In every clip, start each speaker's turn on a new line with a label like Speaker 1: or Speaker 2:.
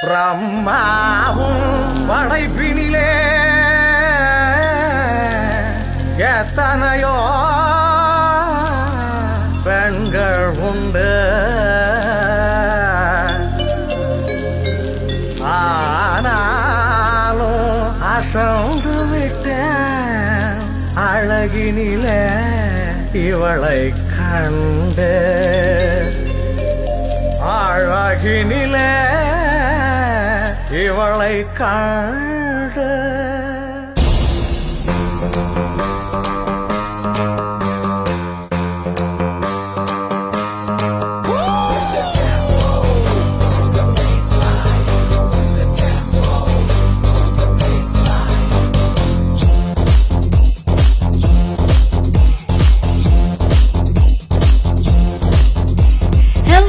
Speaker 1: பிரம்மாவும் படைப்பினிலே எத்தனையோ பெண்கள் உண்டு. ஆனாலும் அசந்து விட்டேன் அழகினிலே இவளை கண்டு. அழகினிலே இவளை கண்டு.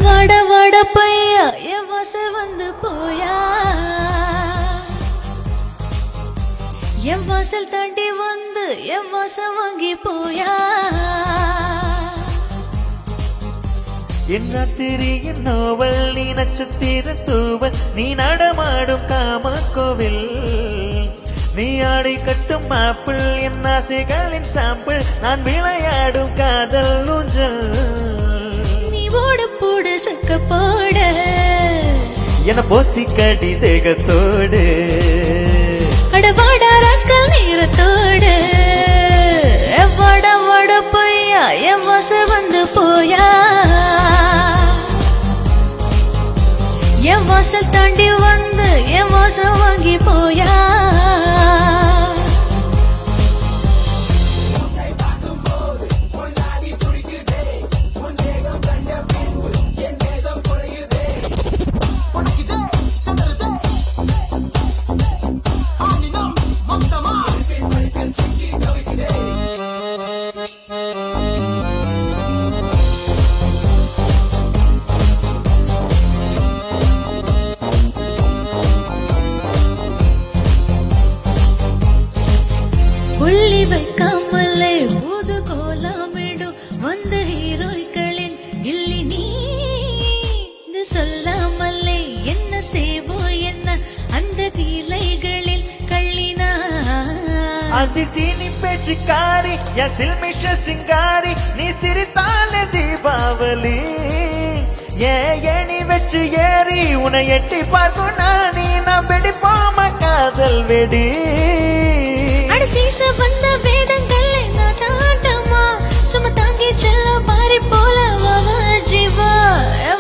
Speaker 2: வட வட பையா என் வாசல் வந்து போயா, என் வாசல் தாண்டி வந்து என் வாசல் வாங்கி போயா.
Speaker 3: என் ராத்திரியின் நோவல் நீ நட்சத்திர தூவல், நீ நடமாடும் காம கோவில், நீ ஆடை கட்டும் ஆப்பிள், என் ஆசைகளின் சாம்பிள், நான் விளையாடும் காதல் ஊஞ்சல்.
Speaker 2: போட போட சக்க போட
Speaker 3: என போத்தி கடி தேகத்தோடு,
Speaker 2: அடவாட ராஸ்கல் நேரத்தோடு. வட வட பொய்யா என் வாசல் வந்து போயா, என் வாசல் தாண்டி வந்து என் வாசல் வாங்கி போயா. புள்ளி வைக்காமலே ஊது கோலமிடும் வந்த ஹீரோய்களின் கில்லி நீ சொல்லாமலே என்ன செய்வோ என்ன அந்த தீலைகளில் கள்ளினா.
Speaker 3: அதிசீனி பேச்சுக்காரி சில்மிஷ சிங்காரி, நீ சிரித்தால தீபாவளி, ஏணி வச்சு ஏறி உன்னை எட்டி பார்க்கும் நானி, நான் வெடிப்போம காதல் வெடி.
Speaker 2: சீச வந்த வேதங்கள் என்ன தாண்டமா, சும தாங்கி செல்ல பாரி போல வவ ஜீவா.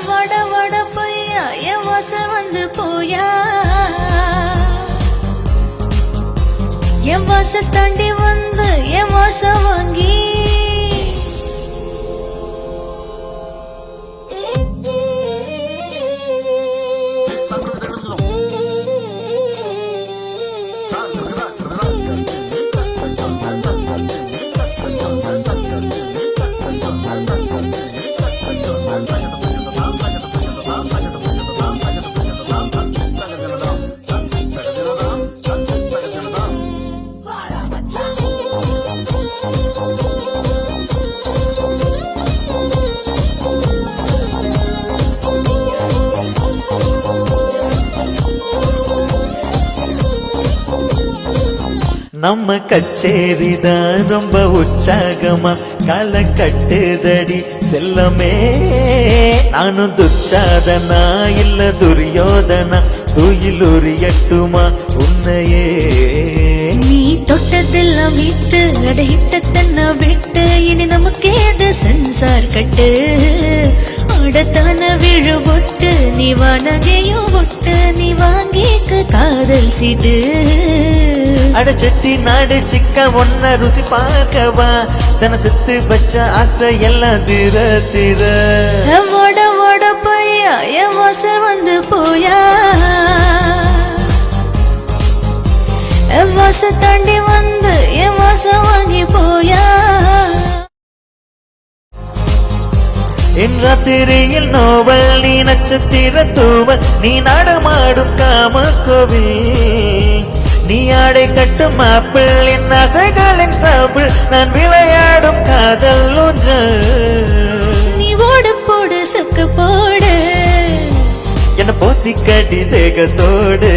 Speaker 2: வட வட பையா என் வாசல் வந்து போயா, என் வாசல் தாண்டி வந்து என் வாசல் வாங்கி.
Speaker 3: நம்ம கச்சேரிதான் ரொம்ப உற்சாகமா கால கட்டுதடி செல்லமே. நானும் துச்சாதனா இல்ல துரியோதனா, தூயில் எட்டுமா உன்னையே.
Speaker 2: நீ தொட்டதெல்லாம் விட்டு அட ஹிட்டத்தன்ன விட்டு, இனி நமக்கு ஏது சென்சார் கட்டு. ஆடத்தான விழு பொட்டு நீ வானகையும் பொட்டு, நீ வாங்கிக்க காதல் சீட்டு.
Speaker 3: அட செட்டி நாடு சிக்க ஒன்ன ருசி பார்க்கவா, தன செத்து வச்ச ஆசை எல்லாம் தீர தீர.
Speaker 2: ஓட ஓட பையா என் வாசல் வந்து போயா, என் வாசல் தாண்டி வந்து என் வாசல் வாங்கி போயா.
Speaker 3: என் ராத்திரியில் நோவல் நீ நட்சத்திர தூவல், நீ நடமாடும் காம கோவில், நீ ஆடை கட்டும் ஆப்பிள், என் ஆசைகளின் சாப்பிள், நான் விளையாடும் காதல் ஊஞ்சல்.
Speaker 2: நீ ஓட போடு சக்க போடு
Speaker 3: என்ன போத்தி கடி தேகத்தோடு